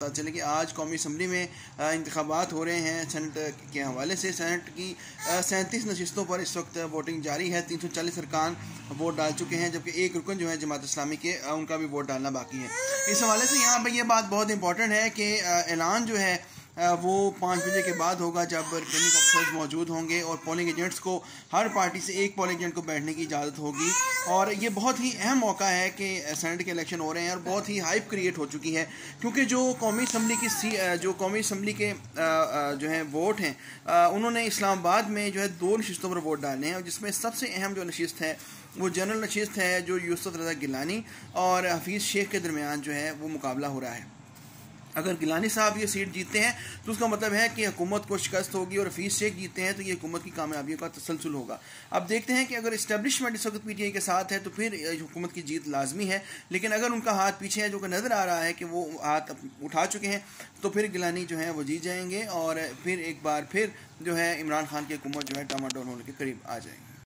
पता चले कि आज कौमी असम्बली में इंतखाबात हो रहे हैं। सेनेट के हवाले से सेनेट की 37 नशिस्तों पर इस वक्त वोटिंग जारी है। 340 अरकान वोट डाल चुके हैं, जबकि एक रुकन जो है जमात इस्लामी के उनका भी वोट डालना बाकी है। इस हवाले से यहाँ पर यह बात बहुत इंपॉर्टेंट है कि ऐलान जो है वो 5 बजे के बाद होगा, जब रिटर्निंग ऑफिसर्स मौजूद होंगे और पोलिंग एजेंट्स को हर पार्टी से एक पोलिंग एजेंट को बैठने की इजाज़त होगी। और ये बहुत ही अहम मौका है कि सेनेट के इलेक्शन हो रहे हैं और बहुत ही हाइप क्रिएट हो चुकी है, क्योंकि जो कौमी असम्बली के जो है वोट हैं, उन्होंने इस्लामाबाद में जो है 2 नशिस्तों पर वोट डालने हैं, और जिसमें सबसे अहम जो नशिस्त है वो जनरल नशिस्त है, जो यूसुफ रज़ा गिलानी और हफीज़ शेख के दरमियान जो है वो मुकाबला हो रहा है। अगर गिलानी साहब ये सीट जीतते हैं तो उसका मतलब है कि हुकूमत को शिकस्त होगी, और हफीज़ शेख जीतते हैं तो ये हुकूमत की कामयाबियों का तसलसल होगा। अब देखते हैं कि अगर इस्टेब्लिशमेंट इस वक्त पीटीआई के साथ है तो फिर हुकूमत की जीत लाजमी है, लेकिन अगर उनका हाथ पीछे है, जो कि नज़र आ रहा है कि वो हाथ उठा चुके हैं, तो फिर गिलानी जो है वो जीत जाएंगे और फिर एक बार फिर जो है इमरान खान की हुकूमत जो है डामाडोल होने के करीब आ जाएंगे।